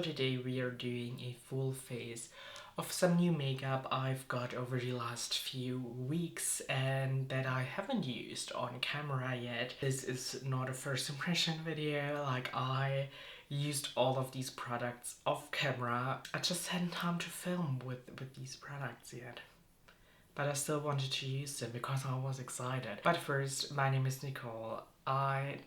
today we are doing a full face of some new makeup I've got over the last few weeks and that I haven't used on camera yet. This is not a first impression video, like I used all of these products off camera. I just hadn't time to film with these products yet. But I still wanted to use them because I was excited. But first, my name is Nicole.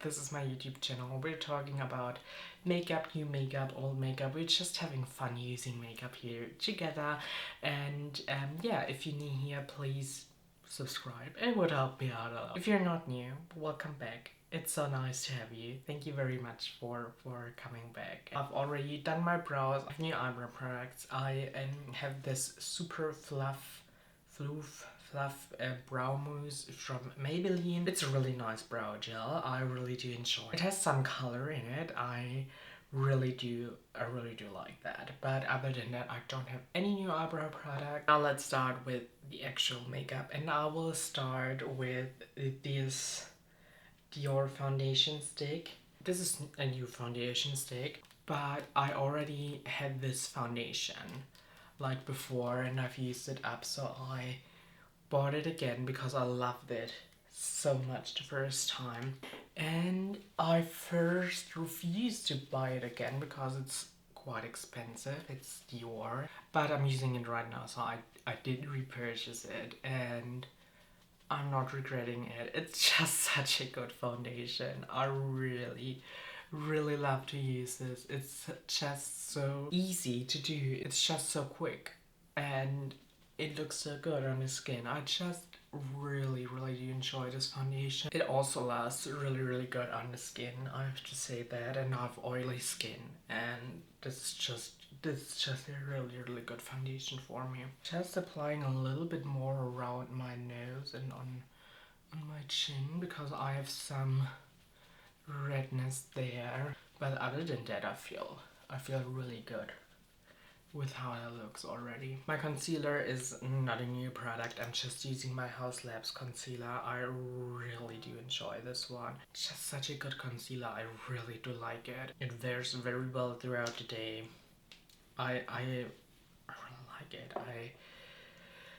This is my YouTube channel. We're talking about makeup, new makeup, old makeup. We're just having fun using makeup here together. And yeah, if you're new here, please subscribe. It would help me out a lot. If you're not new, welcome back. It's so nice to have you. Thank you very much for coming back. I've already done my brows, new eyebrow products. I have this Superfluff brow mousse from Maybelline. It's a really nice brow gel. I really do enjoy it. It has some color in it. I really do like that. But other than that, I don't have any new eyebrow product. Now let's start with the actual makeup, and I will start with this Dior foundation stick. This is a new foundation stick, but I already had this foundation like before and I've used it up, so I bought it again because I loved it so much the first time. And I first refused to buy it again because it's quite expensive. It's Dior, but I'm using it right now, so I did repurchase it and I'm not regretting it. It's just such a good foundation. I really love to use this. It's just so easy to do. It's just so quick and it looks so good on the skin. I just really do enjoy this foundation. It also lasts really good on the skin, I have to say that, and I have oily skin and this is just a really good foundation for me. Just applying a little bit more around my nose and on my chin because I have some redness there, but other than that I feel really good with how it looks already. My concealer is not a new product. I'm just using my Haus Labs concealer. I really do enjoy this one. It's just such a good concealer. I really do like it. It wears very well throughout the day. I really like it. I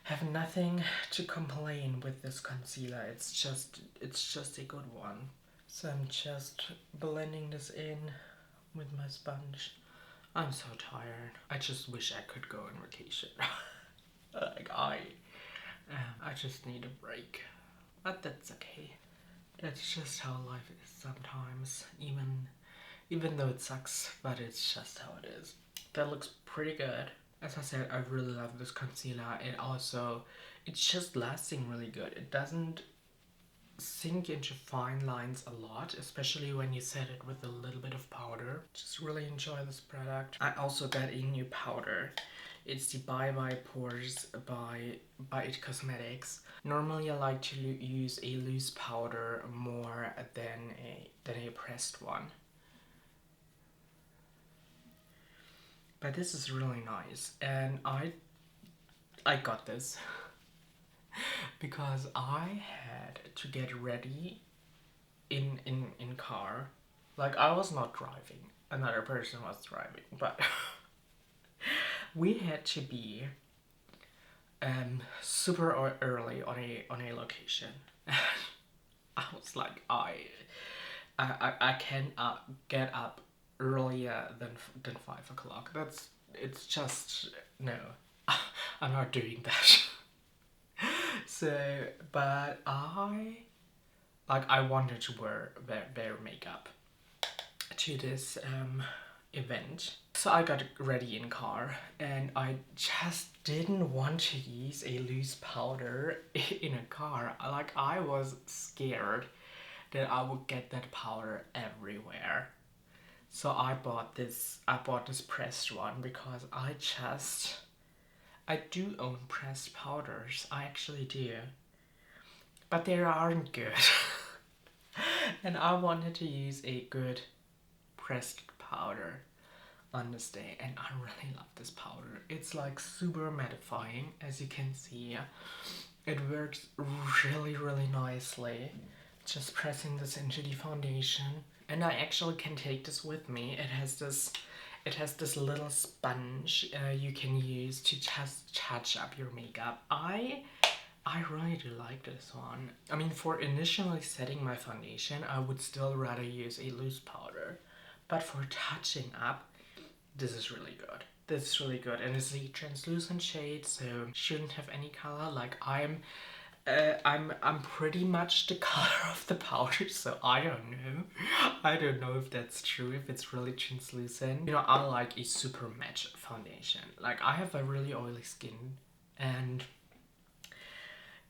have nothing to complain with this concealer. It's just a good one. So I'm just blending this in with my sponge. I'm so tired. I just wish I could go on vacation. Like I just need a break. But that's okay. That's just how life is sometimes. Even though it sucks, but it's just how it is. That looks pretty good. As I said, I really love this concealer. It's just lasting really good. It doesn't sink into fine lines a lot, especially when you set it with a little bit of powder. Just really enjoy this product. I also got a new powder. It's the Bye Bye Pores by It Cosmetics. Normally I like to use a loose powder more than a pressed one. But this is really nice, and I got this because I had to get ready in car. Like I was not driving, another person was driving, but we had to be super early on a location. I was like, I can get up earlier than 5 o'clock. It's just no. I'm not doing that. So, but I wanted to wear makeup to this event. So I got ready in car and I just didn't want to use a loose powder in a car. Like I was scared that I would get that powder everywhere. So I bought this pressed one because I do own pressed powders. I actually do. But they aren't good. And I wanted to use a good pressed powder on this day. And I really love this powder. It's like super mattifying, as you can see. It works really nicely. Just pressing this into the foundation. And I actually can take this with me. It has this It has this little sponge you can use to just touch up your makeup. I really do like this one. I mean, for initially setting my foundation, I would still rather use a loose powder. But for touching up, this is really good. This is really good, and it's a translucent shade, so shouldn't have any color. Like I'm pretty much the color of the powder, so I don't know. I don't know if that's true, if it's really translucent. You know, I like a super matte foundation. Like, I have a really oily skin, and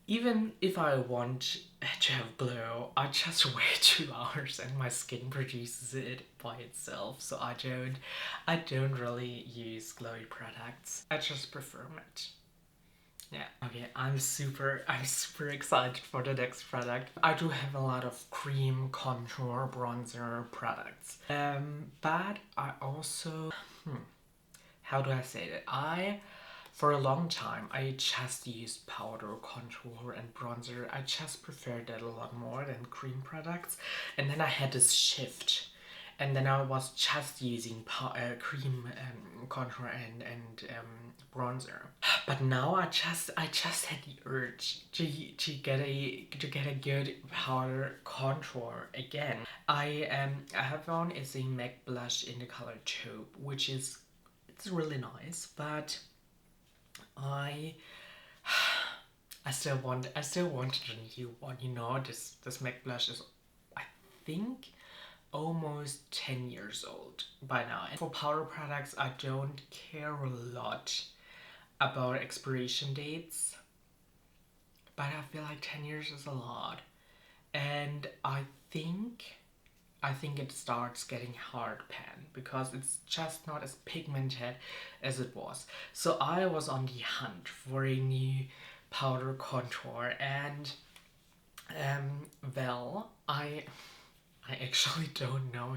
even if I want to have glow, I just wait 2 hours and my skin produces it by itself. So I don't really use glowy products. I just prefer matte. Yeah. Okay, I'm super excited for the next product. I do have a lot of cream, contour, bronzer products. But I also, how do I say that? For a long time, I just used powder, contour, and bronzer. I just preferred that a lot more than cream products. And then I had this shift. And then I was just using cream, contour, and bronzer. But now I just had the urge to get a good powder contour again. I have on is a MAC blush in the color Taupe, which is, it's really nice, but I still wanted a new one. You know, this MAC blush is, I think, almost 10 years old by now. And for powder products, I don't care a lot about expiration dates, but I feel like 10 years is a lot. And I think it starts getting hard pan because it's just not as pigmented as it was. So I was on the hunt for a new powder contour, and well, I actually don't know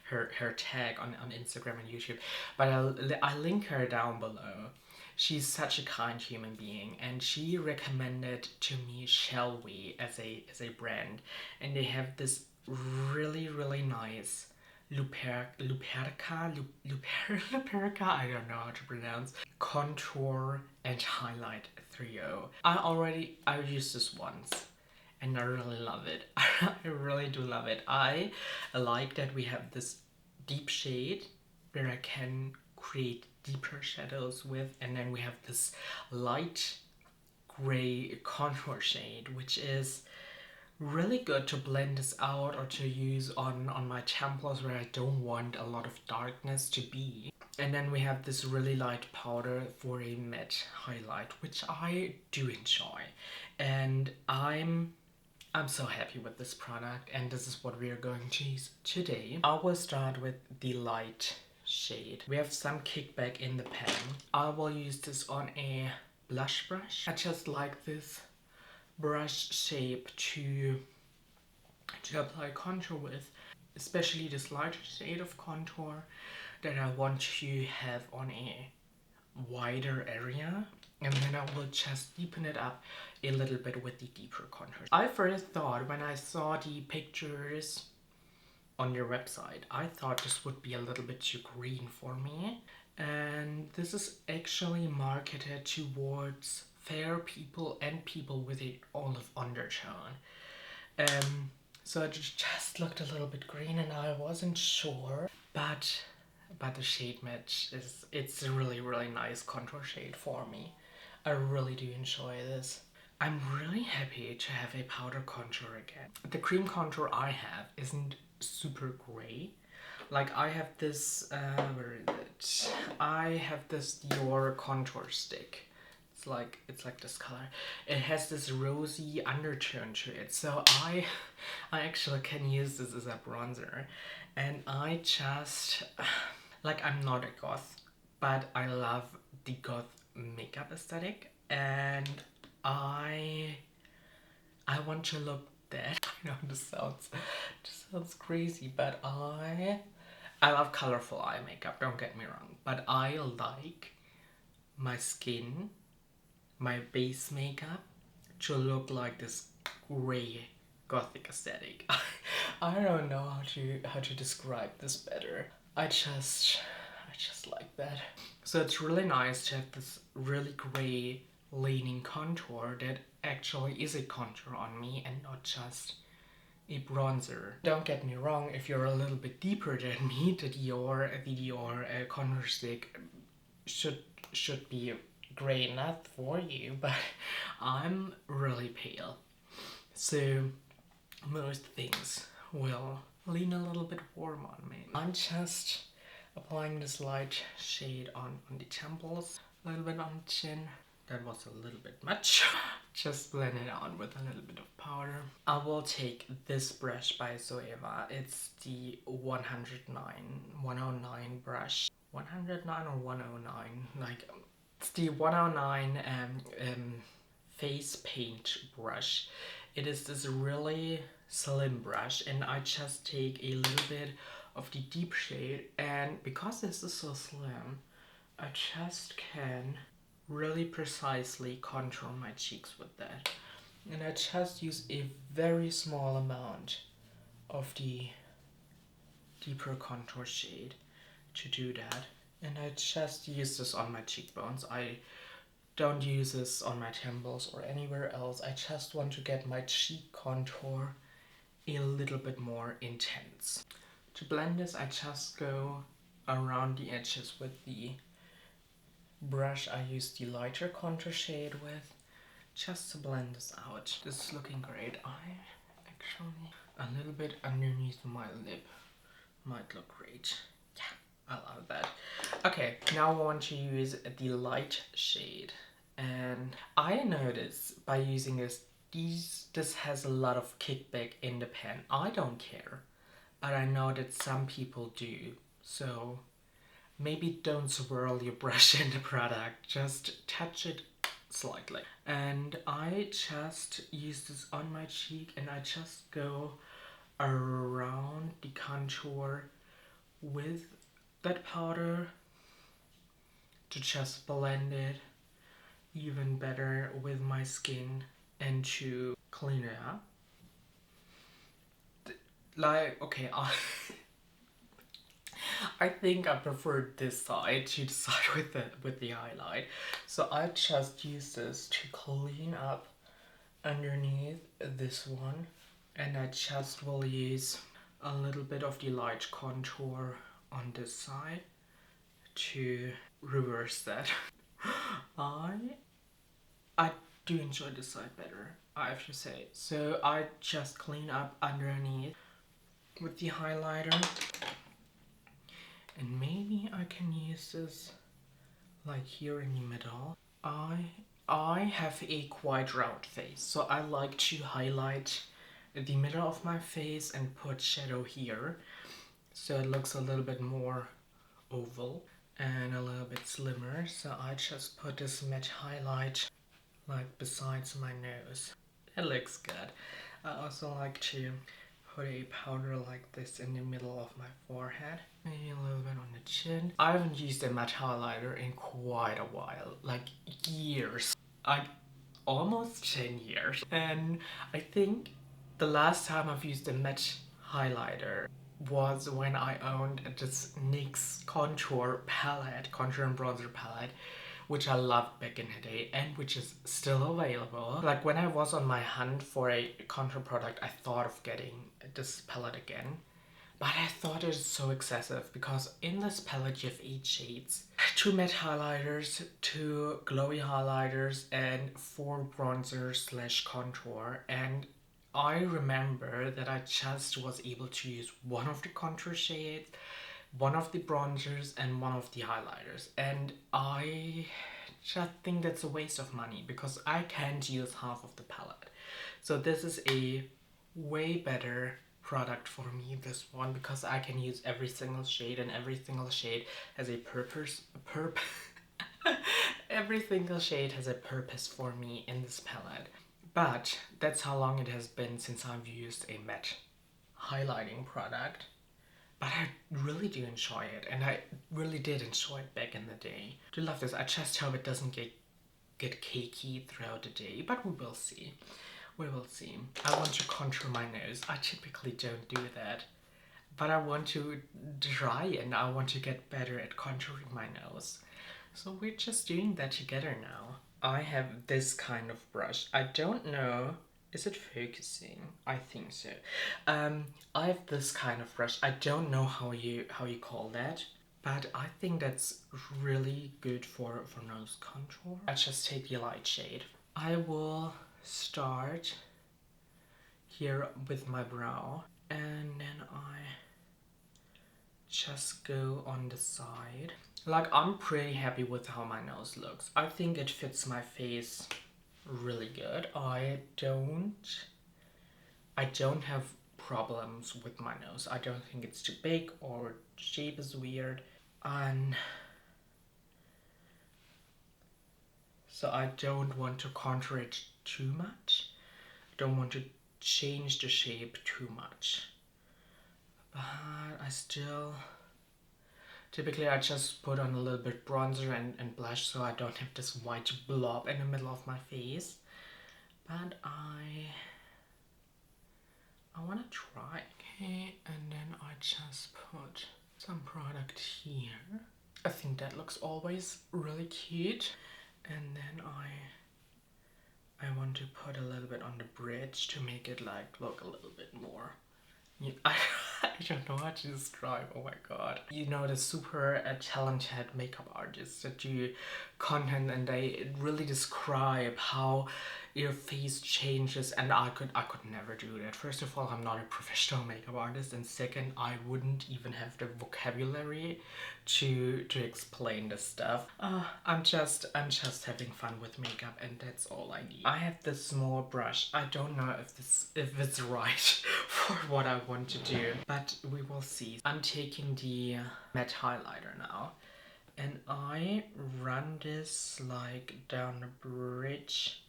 her tag on Instagram and YouTube, but I'll link her down below. She's such a kind human being, and she recommended to me Shellwe as a brand, and they have this really nice Luperca, I don't know how to pronounce, contour and highlight trio. I used this once, and I really love it. I really do love it. I like that we have this deep shade where I can create deeper shadows with, and then we have this light gray contour shade, which is really good to blend this out or to use on my temples where I don't want a lot of darkness to be. And then we have this really light powder for a matte highlight, which I do enjoy. And I'm so happy with this product, and this is what we are going to use today. I will start with the light shade. We have some kickback in the pen. I will use this on a blush brush. I just like this brush shape to apply contour with, especially this lighter shade of contour that I want to have on a wider area, and then I will just deepen it up a little bit with the deeper contour. I first thought, when I saw the pictures on your website, I thought this would be a little bit too green for me, and this is actually marketed towards fair people and people with an olive undertone. So it just looked a little bit green, and I wasn't sure, but the shade match it's a really nice contour shade for me. I really do enjoy this. I'm really happy to have a powder contour again. The cream contour I have isn't super gray. Like, I have this, where is it? I have this Dior contour stick. It's like this color. It has this rosy undertone to it, so I actually can use this as a bronzer. And I just, like, I'm not a goth, but I love the goth makeup aesthetic, and I want to look that. I know this sounds crazy, but I love colorful eye makeup, don't get me wrong, but I like my skin, my base makeup, to look like this gray gothic aesthetic. I don't know how to describe this better. I just just like that. So it's really nice to have this really gray leaning contour that actually is a contour on me and not just a bronzer. Don't get me wrong, if you're a little bit deeper than me, the Dior contour stick should be great enough for you, but I'm really pale. So most things will lean a little bit warm on me. I'm just applying this light shade on the temples, a little bit on the chin. That was a little bit much. Just blend it on with a little bit of powder. I will take this brush by Zoeva. It's the 109 brush. 109 or 109? Like, it's the 109 face paint brush. It is this really slim brush, and I just take a little bit of the deep shade, and because this is so slim, I just can really precisely contour my cheeks with that. And I just use a very small amount of the deeper contour shade to do that. And I just use this on my cheekbones. I don't use this on my temples or anywhere else. I just want to get my cheek contour a little bit more intense. To blend this, I just go around the edges with the brush I use the lighter contour shade with, just to blend this out. This is looking great. I actually, a little bit underneath my lip might look great. Yeah, I love that. Okay, now I want to use the light shade, and I noticed by using this has a lot of kickback in the pen. I don't care, but I know that some people do, so maybe don't swirl your brush in the product, just touch it slightly. And I just use this on my cheek, and I just go around the contour with that powder to just blend it even better with my skin and to clean it up. Like, okay, I think I prefer this side to the side with the highlight. So I just use this to clean up underneath this one, and I just will use a little bit of the light contour on this side to reverse that. I do enjoy this side better, I have to say. So I just clean up underneath with the highlighter. And maybe I can use this like here in the middle. I have a quite round face, so I like to highlight the middle of my face and put shadow here, so it looks a little bit more oval and a little bit slimmer. So I just put this matte highlight like besides my nose. It looks good. I also like to put a powder like this in the middle of my forehead, maybe a little bit on the chin. I haven't used a matte highlighter in quite a while, like years, like almost 10 years. And I think the last time I've used a matte highlighter was when I owned this NYX contour and bronzer palette, which I loved back in the day and which is still available. Like when I was on my hunt for a contour product, I thought of getting this palette again, but I thought it was so excessive because in this palette you have 8 shades, 2 matte highlighters, 2 glowy highlighters, and 4 bronzer / contour. And I remember that I just was able to use one of the contour shades, one of the bronzers, and one of the highlighters, and I just think that's a waste of money because I can't use half of the palette. So this is a way better product for me, this one, because I can use every single shade, and every single shade has a every single shade has a purpose for me in this palette. But that's how long it has been since I've used a matte highlighting product. But I really do enjoy it, and I really did enjoy it back in the day. I do love this. I just hope it doesn't get cakey throughout the day, but we will see. We will see. I want to contour my nose. I typically don't do that, but I want to try and I want to get better at contouring my nose. So we're just doing that together now. I have this kind of brush. I don't know, is it focusing? I think so. I have this kind of brush. I don't know how you call that, but I think that's really good for nose contour. I just take the light shade. I will start here with my brow, and then I just go on the side. Like, I'm pretty happy with how my nose looks. I think it fits my face really good. I don't have problems with my nose. I don't think it's too big or shape is weird. And so I don't want to contour it too much. I don't want to change the shape too much. But I still... Typically I just put on a little bit bronzer and blush so I don't have this white blob in the middle of my face. But I want to try. Okay, and then I just put some product here. I think that looks always really cute. And then I want to put a little bit on the bridge to make it like look a little bit more. I don't know how to describe, oh my god. You know, the super talented makeup artists that do content and they really describe how your face changes, and I could never do that. First of all, I'm not a professional makeup artist, and second, I wouldn't even have the vocabulary to explain this stuff. I'm just having fun with makeup, and that's all I need. I have this small brush. I don't know if it's right for what I want to do, but we will see. I'm taking the matte highlighter now, and I run this like down the bridge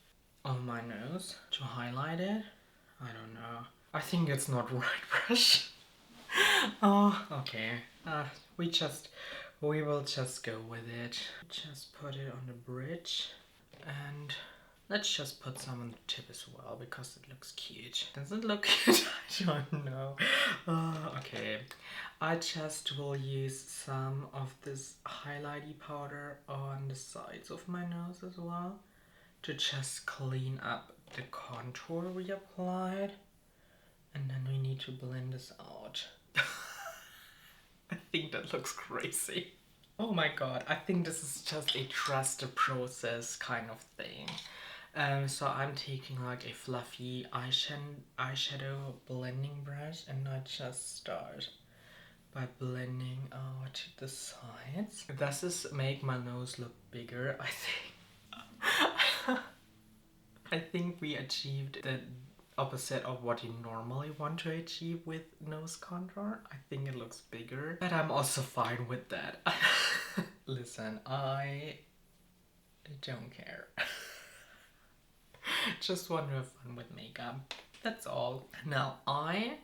of my nose to highlight it. I don't know. I think it's not right brush. Oh, okay. We will just go with it. Just put it on the bridge, and let's just put some on the tip as well because it looks cute. Does it look cute? I don't know. Okay. I just will use some of this highlighty powder on the sides of my nose as well to just clean up the contour we applied. And then we need to blend this out. I think that looks crazy. Oh my god, I think this is just a trust the process kind of thing. So I'm taking like a fluffy eyeshadow blending brush, and I just start by blending out the sides. Does this make my nose look bigger? I think I think we achieved the opposite of what you normally want to achieve with nose contour. I think it looks bigger, but I'm also fine with that. Listen, I don't care. Just want to have fun with makeup. That's all. Now I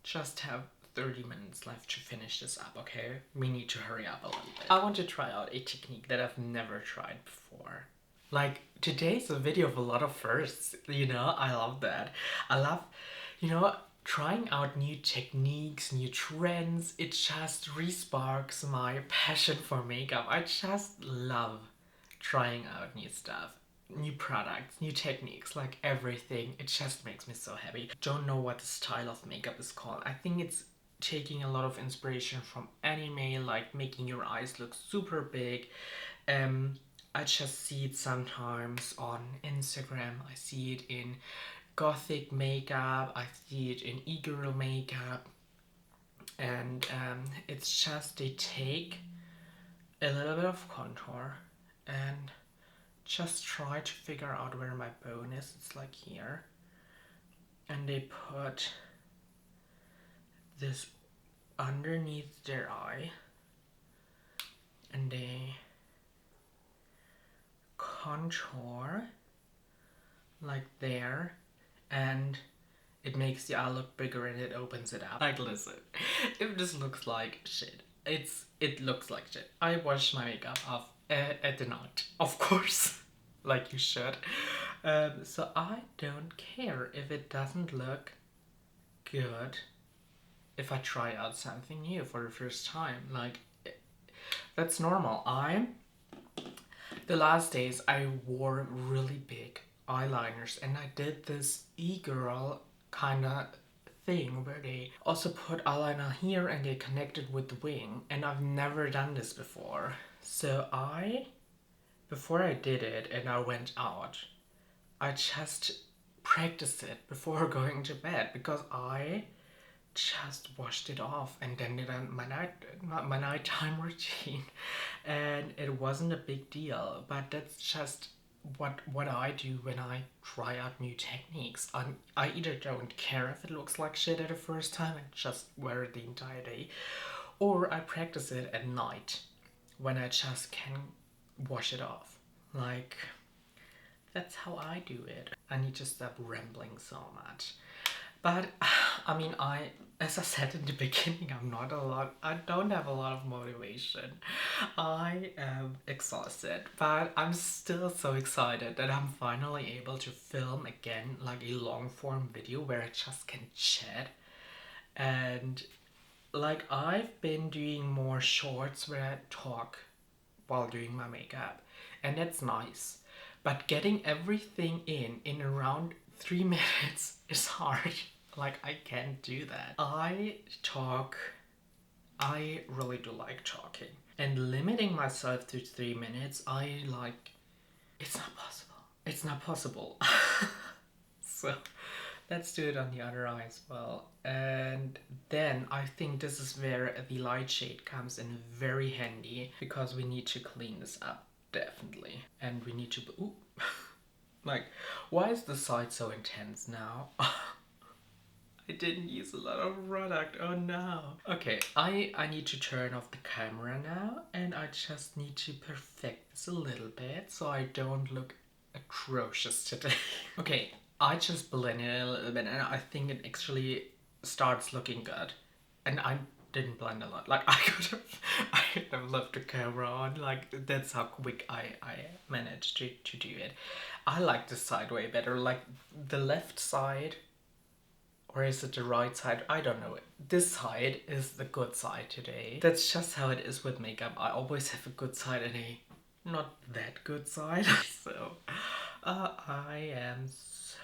just have 30 minutes left to finish this up, okay? We need to hurry up a little bit. I want to try out a technique that I've never tried before. Like, today's a video of a lot of firsts, you know? I love that. I love, you know, trying out new techniques, new trends. It just re-sparks my passion for makeup. I just love trying out new stuff. New products, new techniques, like everything. It just makes me so happy. Don't know what the style of makeup is called. I think it's taking a lot of inspiration from anime, like making your eyes look super big. I just see it sometimes on Instagram. I see it in gothic makeup. I see it in e-girl makeup. And it's just they take a little bit of contour and just try to figure out where my bone is. It's like here. And they put this underneath their eye. And they contour like there. And it makes the eye look bigger and it opens it up. Like, listen, if this looks like shit, it looks like shit. I wash my makeup off at the night, of course, like you should. So I don't care if it doesn't look good if I try out something new for the first time. Like, that's normal. The last days I wore really big eyeliners, and I did this e-girl kind of thing where they also put eyeliner here and they connected with the wing, and I've never done this before. So before I did it and I went out, I just practiced it before going to bed, because I just washed it off and then did my nighttime routine, and it wasn't a big deal. But that's just what I do when I try out new techniques. I either don't care if it looks like shit at the first time and just wear it the entire day, or I practice it at night when I just can wash it off. Like, that's how I do it. I need to stop rambling so much. But I mean, as I said in the beginning, I don't have a lot of motivation. I am exhausted, but I'm still so excited that I'm finally able to film again, like a long form video where I just can chat. And like, I've been doing more shorts where I talk while doing my makeup, and that's nice. But getting everything in around 3 minutes is hard. Like, I can't do that. I really do like talking. And limiting myself to 3 minutes, it's not possible. It's not possible. So, let's do it on the other eye as well. And then I think this is where the light shade comes in very handy, because we need to clean this up, definitely. And we need to, ooh. Like, why is the side so intense now? I didn't use a lot of product, oh no. Okay, I need to turn off the camera now, and I just need to perfect this a little bit so I don't look atrocious today. Okay, I just blended it a little bit, and I think it actually starts looking good. And I didn't blend a lot. Like, I could have left the camera on. Like, that's how quick I managed to do it. I like this side way better. Like, the left side, or is it the right side? I don't know. This side is the good side today. That's just how it is with makeup. I always have a good side and a not that good side. So, I am so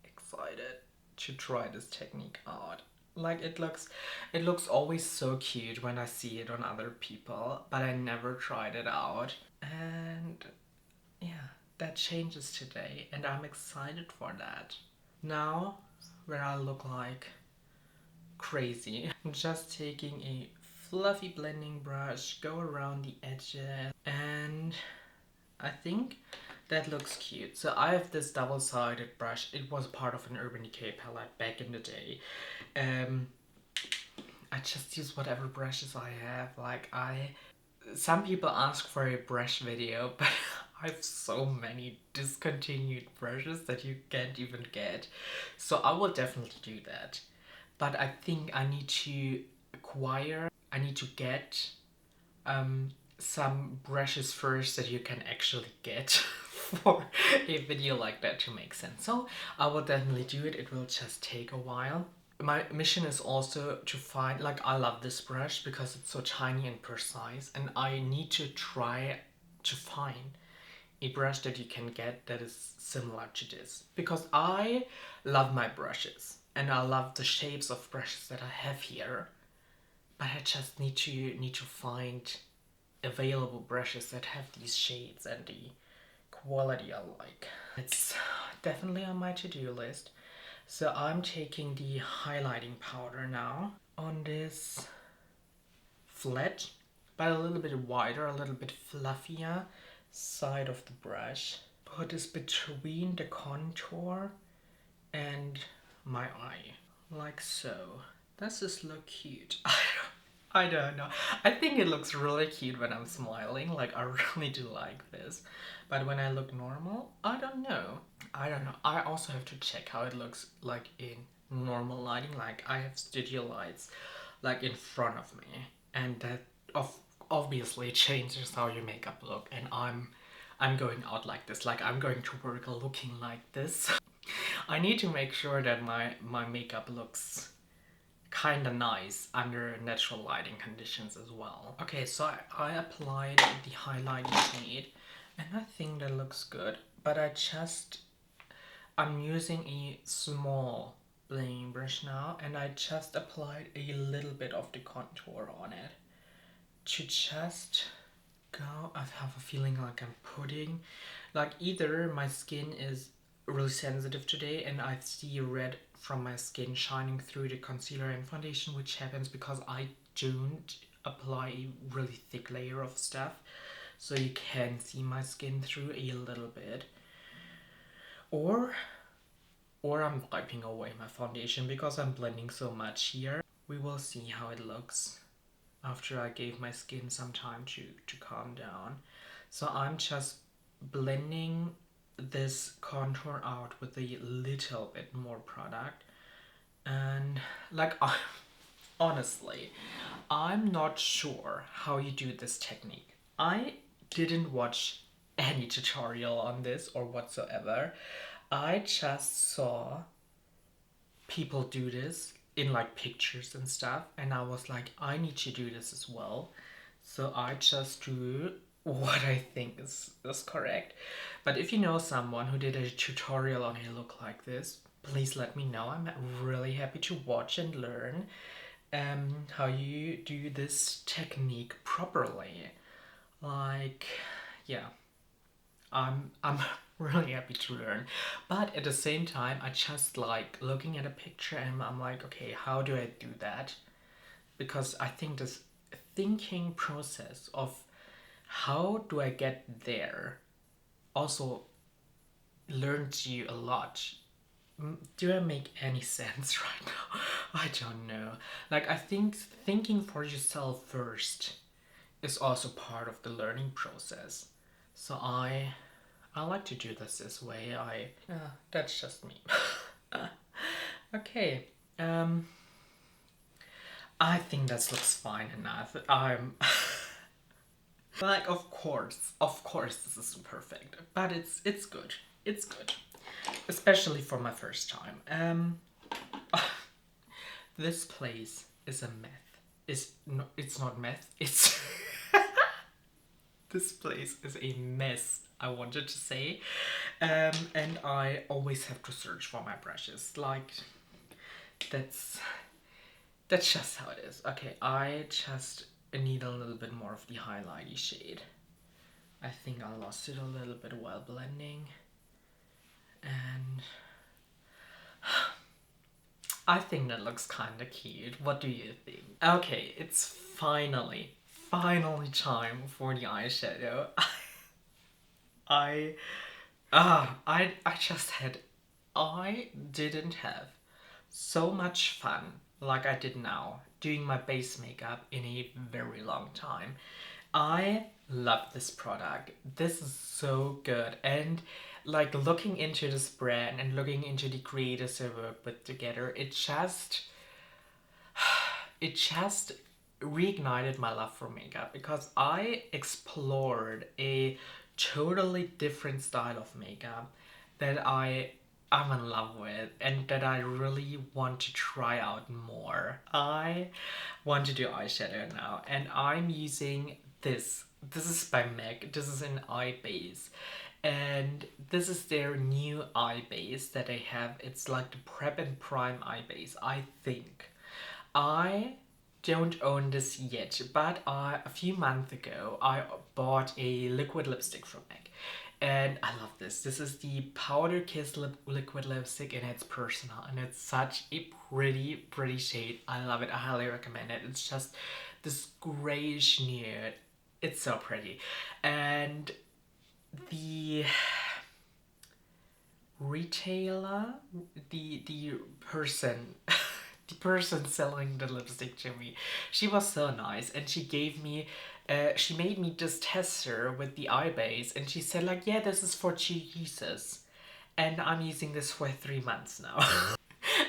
excited to try this technique out. Like, it looks always so cute when I see it on other people, but I never tried it out. And yeah, that changes today, and I'm excited for that. Now, where I look like crazy, I'm just taking a fluffy blending brush, go around the edges, and I think that looks cute. So I have this double-sided brush. It was part of an Urban Decay palette back in the day. I just use whatever brushes I have. Like, some people ask for a brush video, but I have so many discontinued brushes that you can't even get. So I will definitely do that. But I think I need to get some brushes first that you can actually get for a video like that to make sense. So I will definitely do it. It will just take a while. My mission is also to find, like, I love this brush because it's so tiny and precise, and I need to try to find a brush that you can get that is similar to this, because I love my brushes and I love the shapes of brushes that I have here, but I just need to find available brushes that have these shades and the quality I like. It's definitely on my to-do list. So I'm taking the highlighting powder now on this flat, but a little bit wider, a little bit fluffier side of the brush. Put this between the contour and my eye, like so. Does this look cute? I don't know. I think it looks really cute when I'm smiling. Like, I really do like this. But when I look normal, I don't know. I also have to check how it looks like in normal lighting. Like, I have studio lights like in front of me, and that obviously changes how your makeup look. And I'm going out like this. Like, I'm going to work looking like this. I need to make sure that my makeup looks kind of nice under natural lighting conditions as well. Okay, so I applied the highlighting shade and I think that looks good, but I'm using a small blending brush now and I just applied a little bit of the contour on it to just go. I have a feeling like I'm putting, like either my skin is really sensitive today and I see red from my skin shining through the concealer and foundation, which happens because I don't apply a really thick layer of stuff, so you can see my skin through a little bit, or I'm wiping away my foundation because I'm blending so much here. We will see how it looks after I gave my skin some time to calm down. So I'm just blending this contour out with a little bit more product, and like honestly, I'm not sure how you do this technique. I didn't watch any tutorial on this or whatsoever. I just saw people do this in like pictures and stuff, and I was like, I need to do this as well. So I just do what I think is correct. But if you know someone who did a tutorial on a look like this, please let me know. I'm really happy to watch and learn how you do this technique properly. Like, yeah, I'm really happy to learn. But at the same time, I just like looking at a picture and I'm like, okay, how do I do that? Because I think this thinking process of how do I get there also learns you a lot. Do I make any sense right now? I don't know. Like, I think thinking for yourself first is also part of the learning process. So I like to do this way. That's just me. Okay. I think that looks fine enough. I'm like, of course, this is perfect, but it's good. It's good, especially for my first time. This place is a mess. It's not meth. It's this place is a mess, I wanted to say. And I always have to search for my brushes. Like, that's just how it is. Okay, I just need a little bit more of the highlighty shade. I think I lost it a little bit while blending. And I think that looks kind of cute. What do you think? Okay, it's finally time for the eyeshadow. I didn't have so much fun like I did now doing my base makeup in a very long time. I love this product. This is so good, and like looking into this brand and looking into the creators they work with together, it just reignited my love for makeup, because I explored a totally different style of makeup that I'm in love with and that I really want to try out more. I want to do eyeshadow now, and I'm using this. This is by MAC. This is an eye base, and this is their new eye base that they have. It's like the Prep and Prime eye base, I think. I don't own this yet, but a few months ago I bought a liquid lipstick from MAC, and I love this. This is the Powder Kiss liquid lipstick, and it's personal, and it's such a pretty shade. I love it. I highly recommend it. It's just this grayish nude. It's so pretty. And the retailer, the person the person selling the lipstick to me, she was so nice, and she gave me she made me just test her with the eye base, and she said like, yeah, this is for 2 uses, and I'm using this for 3 months now.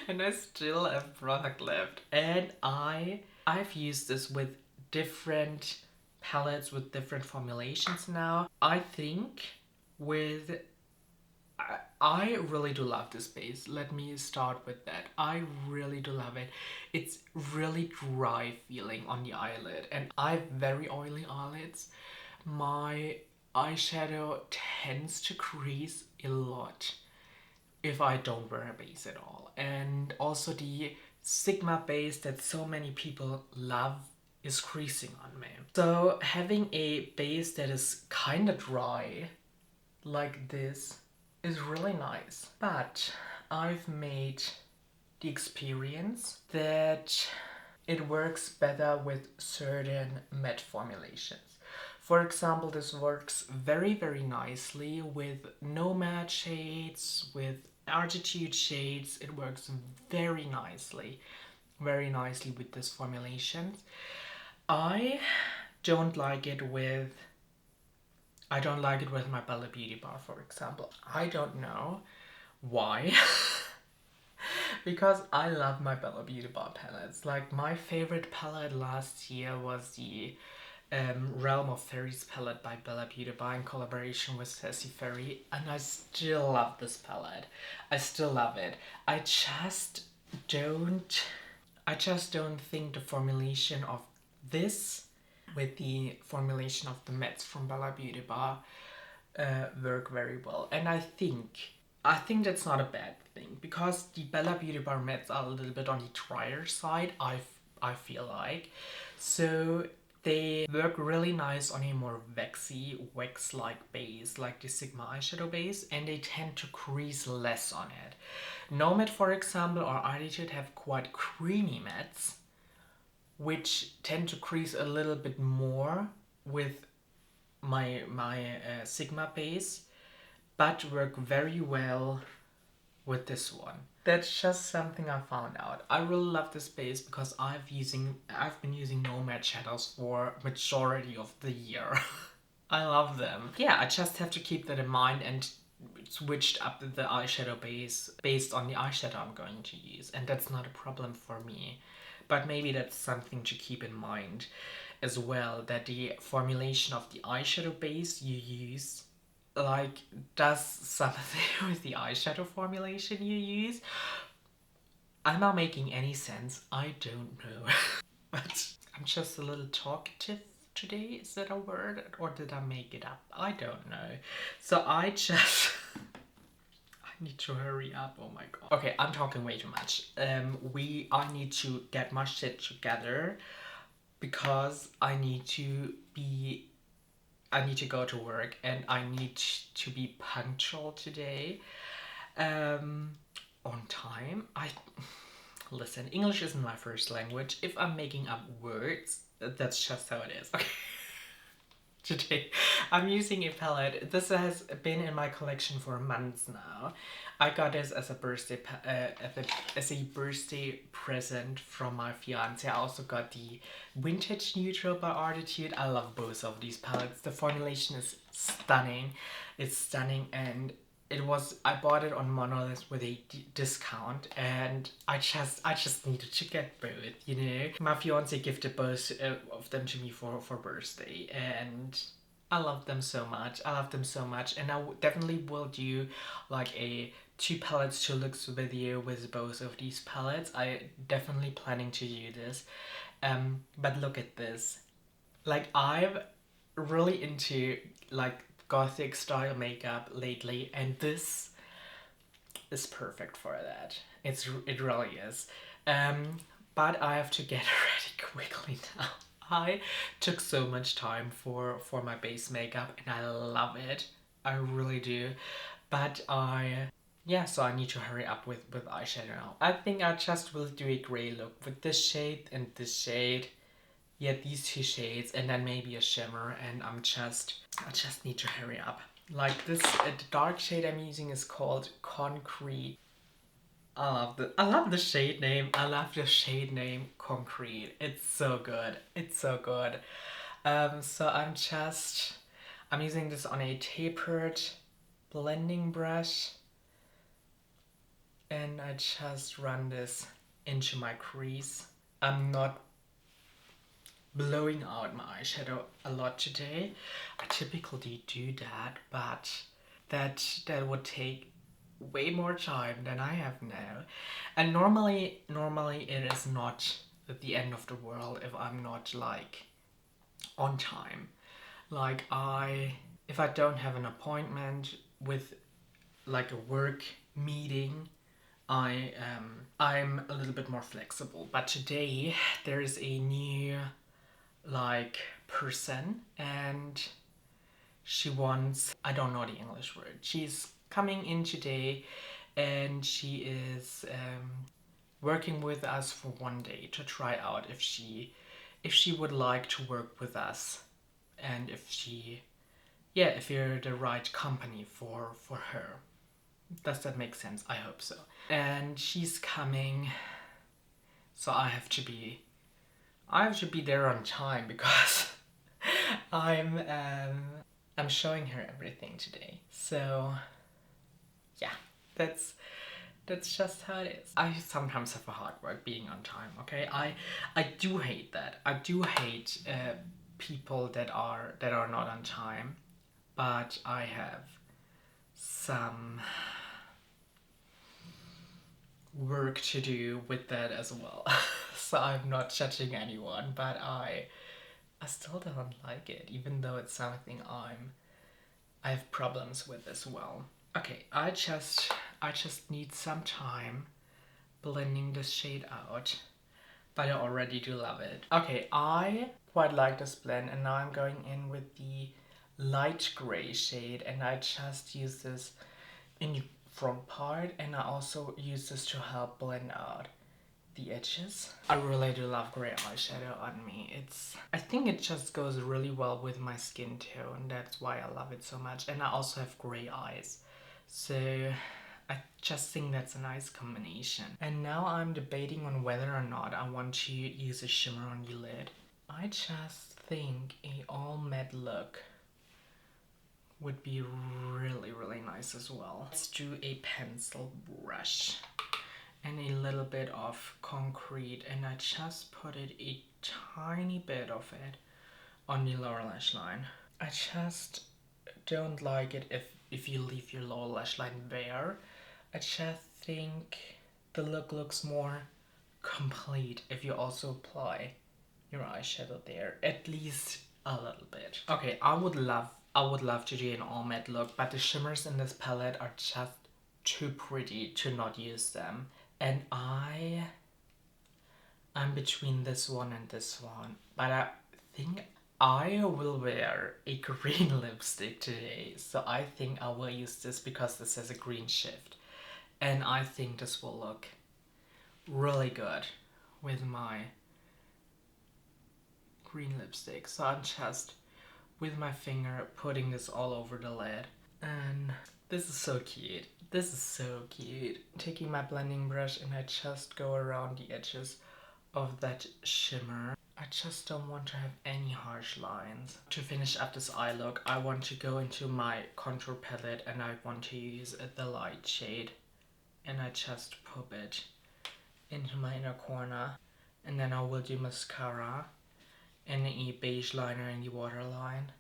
And I still have product left, and I've used this with different palettes with different formulations now. I think with I really do love this base. Let me start with that. I really do love it. It's really dry feeling on the eyelid, and I have very oily eyelids. My eyeshadow tends to crease a lot if I don't wear a base at all. And also the Sigma base that so many people love is creasing on me. So having a base that is kind of dry like this is really nice. But I've made the experience that it works better with certain matte formulations. For example, this works very, very nicely with nomad shades, with altitude shades. It works very nicely with this formulation. I don't like it with my Bella Beauty bar, for example. I don't know why. Because I love my Bella Beauty bar palettes. Like, my favorite palette last year was the Realm of Fairies palette by Bella Beauty Bar in collaboration with Sassy Fairy, and I still love this palette. I still love it. I just don't think the formulation of this with the formulation of the mattes from Bella Beauty Bar work very well. And I think that's not a bad thing, because the Bella Beauty Bar mattes are a little bit on the drier side, I feel like. So they work really nice on a more waxy, wax-like base, like the Sigma eyeshadow base, and they tend to crease less on it. Nomad, for example, or Altitude have quite creamy mattes, which tend to crease a little bit more with my Sigma base, but work very well with this one. That's just something I found out. I really love this base because I've been using Nomad shadows for majority of the year. I love them. Yeah, I just have to keep that in mind and switched up the eyeshadow base based on the eyeshadow I'm going to use, and that's not a problem for me. But maybe that's something to keep in mind as well, that the formulation of the eyeshadow base you use like does something with the eyeshadow formulation you use. I'm not making any sense. I don't know. But I'm just a little talkative today. Is that a word? Or did I make it up? I don't know. So I need to hurry up. Oh my god. Okay, I'm talking way too much. I need to get my shit together because I need to go to work and I need to be punctual today. On time. Listen, English isn't my first language. If I'm making up words, that's just how it is. Okay. Today I'm using a palette. This has been in my collection for months now. I got this as a birthday present from my fiance. I also got the Vintage Neutral by Artitude. I love both of these palettes. The formulation is stunning. It's stunning, and I bought it on Monolith with a discount, and I just needed to get both, you know. My fiance gifted both of them to me for birthday, and I love them so much. And I definitely will do like a 2 palettes to looks video with both of these palettes. I definitely planning to do this. But look at this. Like, I'm really into like gothic style makeup lately, and this is perfect for that. It really is. But I have to get ready quickly now. I took so much time for my base makeup and I love it. I really do. But so I need to hurry up with eyeshadow now. I think I just will do a grey look with this shade and this shade. Yeah, these 2 shades, and then maybe a shimmer, and I just need to hurry up. Like this, the dark shade I'm using is called Concrete. I love the shade name. I love the shade name Concrete. It's so good. It's so good. So I'm using this on a tapered blending brush, and I just run this into my crease. I'm not blowing out my eyeshadow a lot today. I typically do that, but that would take way more time than I have now. And normally it is not the end of the world if I'm not like on time. Like if I don't have an appointment with like a work meeting, I'm a little bit more flexible. But today there is a new like person, and she wants, I don't know the English word, she's coming in today, and she is working with us for 1 day to try out if she would like to work with us, and if you're the right company for her. Does that make sense? I hope so. And she's coming, so I have to be there on time because I'm showing her everything today. So yeah, that's just how it is. I sometimes have a hard work being on time, okay? I do hate that. I do hate people that are not on time, but I have some work to do with that as well. So I'm not judging anyone, but I still don't like it, even though it's something I have problems with as well. Okay, I just need some time blending this shade out, but I already do love it. Okay, I quite like this blend, and now I'm going in with the light gray shade, and I just use this in the front part, and I also use this to help blend out the edges. I really do love gray eyeshadow on me. I think it just goes really well with my skin tone. That's why I love it so much. And I also have gray eyes, so I just think that's a nice combination. And now I'm debating on whether or not I want to use a shimmer on the lid. I just think a all matte look would be really, really nice as well. Let's do a pencil brush and a little bit of concrete, and I just put it a tiny bit of it on the lower lash line. I just don't like it if you leave your lower lash line bare. I just think the look looks more complete if you also apply your eyeshadow there, at least a little bit. Okay, I would love to do an all matte look, but the shimmers in this palette are just too pretty to not use them. And I'm between this one and this one, but I think I will wear a green lipstick today, so I think I will use this because this has a green shift, and I think this will look really good with my green lipstick. So I'm just with my finger putting this all over the lid, and this is so cute. This is so cute. Taking my blending brush, and I just go around the edges of that shimmer. I just don't want to have any harsh lines. To finish up this eye look, I want to go into my contour palette, and I want to use the light shade, and I just pop it into my inner corner, and then I will do mascara and a beige liner in the waterline,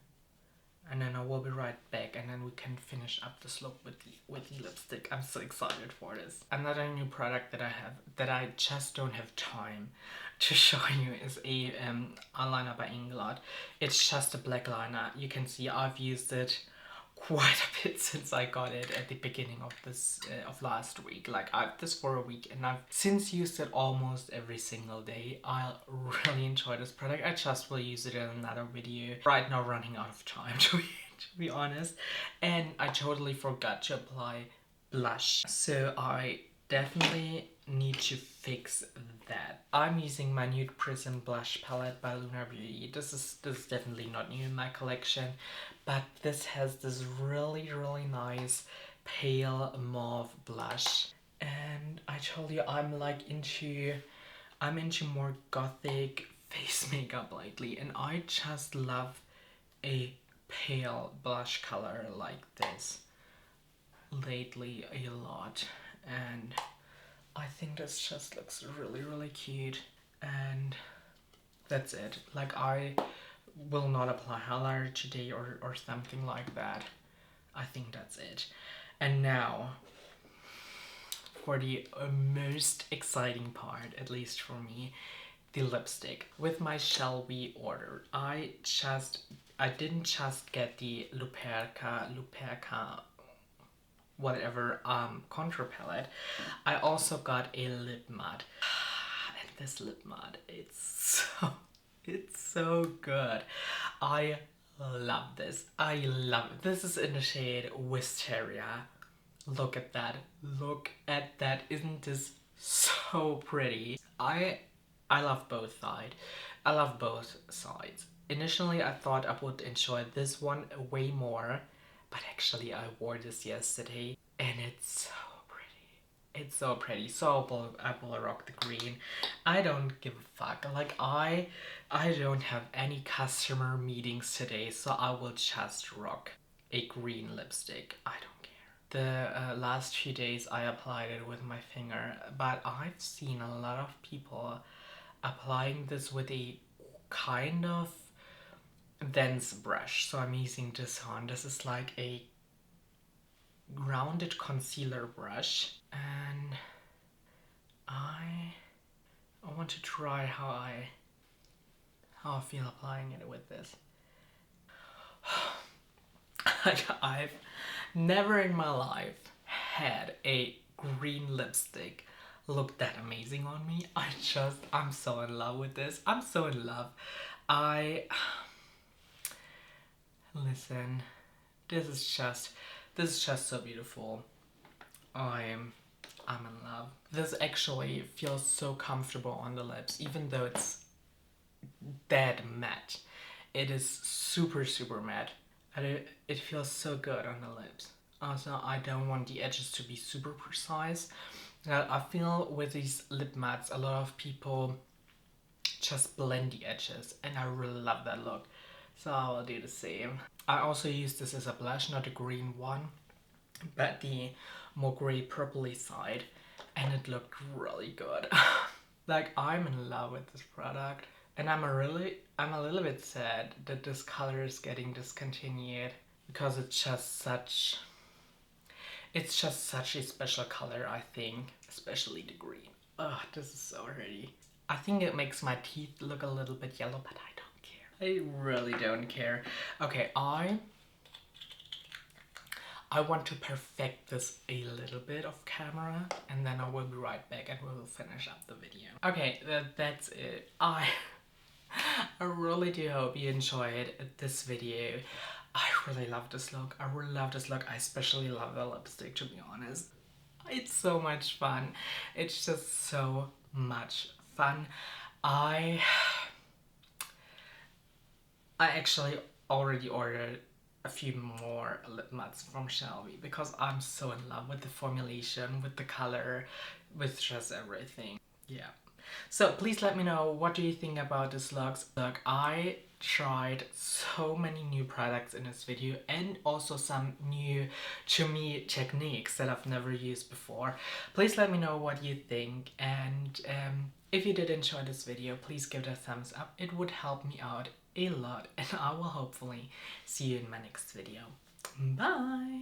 and then I will be right back, and then we can finish up this look with the lipstick. I'm so excited for this. Another new product that I have that I just don't have time to show you is a eyeliner by Inglot. It's just a black liner. You can see I've used it quite a bit since I got it at the beginning of this of last week. Like I've this for a week, and I've since used it almost every single day. I really enjoy this product. I just will use it in another video. Right now running out of time to be honest, and I totally forgot to apply blush, so I definitely need to fix that. I'm using my Nude Prism blush palette by Lunar Beauty. This is definitely not new in my collection, but this has this really nice pale mauve blush, and I told you I'm into more gothic face makeup lately, and I just love a pale blush color like this lately a lot, and I think this just looks really cute. And that's it. Like I will not apply highlighter today or something like that. I think that's it. And now for the most exciting part, at least for me, the lipstick. With my Shellwe order, I didn't just get the Luperca whatever contour palette. I also got a lip matte. And this lip matte, it's so good. I love this. I love it. This is in the shade Wisteria. Look at that. Look at that. Isn't this so pretty? I love both sides. I love both sides. Initially, I thought I would enjoy this one way more, but actually I wore this yesterday and it's so pretty. It's so pretty. So I will rock the green. I don't give a fuck. Like I don't have any customer meetings today, so I will just rock a green lipstick. I don't care. The last few days I applied it with my finger, but I've seen a lot of people applying this with a kind of dense brush. So I'm using this one. This is like a rounded concealer brush, and I want to try how I feel applying it with this. I've never in my life had a green lipstick look that amazing on me. I'm so in love with this. I'm so in love. Listen, this is just so beautiful. I'm in love. This actually feels so comfortable on the lips, even though it's dead matte. It is super matte. And it feels so good on the lips. Also, I don't want the edges to be super precise. I feel with these lip mattes, a lot of people just blend the edges, and I really love that look. So I will do the same. I also use this as a blush, not a green one, but the more gray purpley side, and it looked really good. Like, I'm in love with this product, and I'm a little bit sad that this color is getting discontinued, because it's just such a special color, I think, especially the green. Oh, this is so pretty. I think it makes my teeth look a little bit yellow, but I don't care. I really don't care. Okay, I want to perfect this a little bit off camera, and then I will be right back and we will finish up the video. Okay, that's it. I really do hope you enjoyed this video. I really love this look. I really love this look. I especially love the lipstick, to be honest. It's so much fun. It's just so much fun. I actually already ordered a few more lip mattes from Shellwe because I'm so in love with the formulation, with the color, with just everything. Yeah. So please let me know, what do you think about this look? Look, I tried so many new products in this video, and also some new, to me, techniques that I've never used before. Please let me know what you think, and if you did enjoy this video, please give it a thumbs up. It would help me out a lot, and I will hopefully see you in my next video. Bye!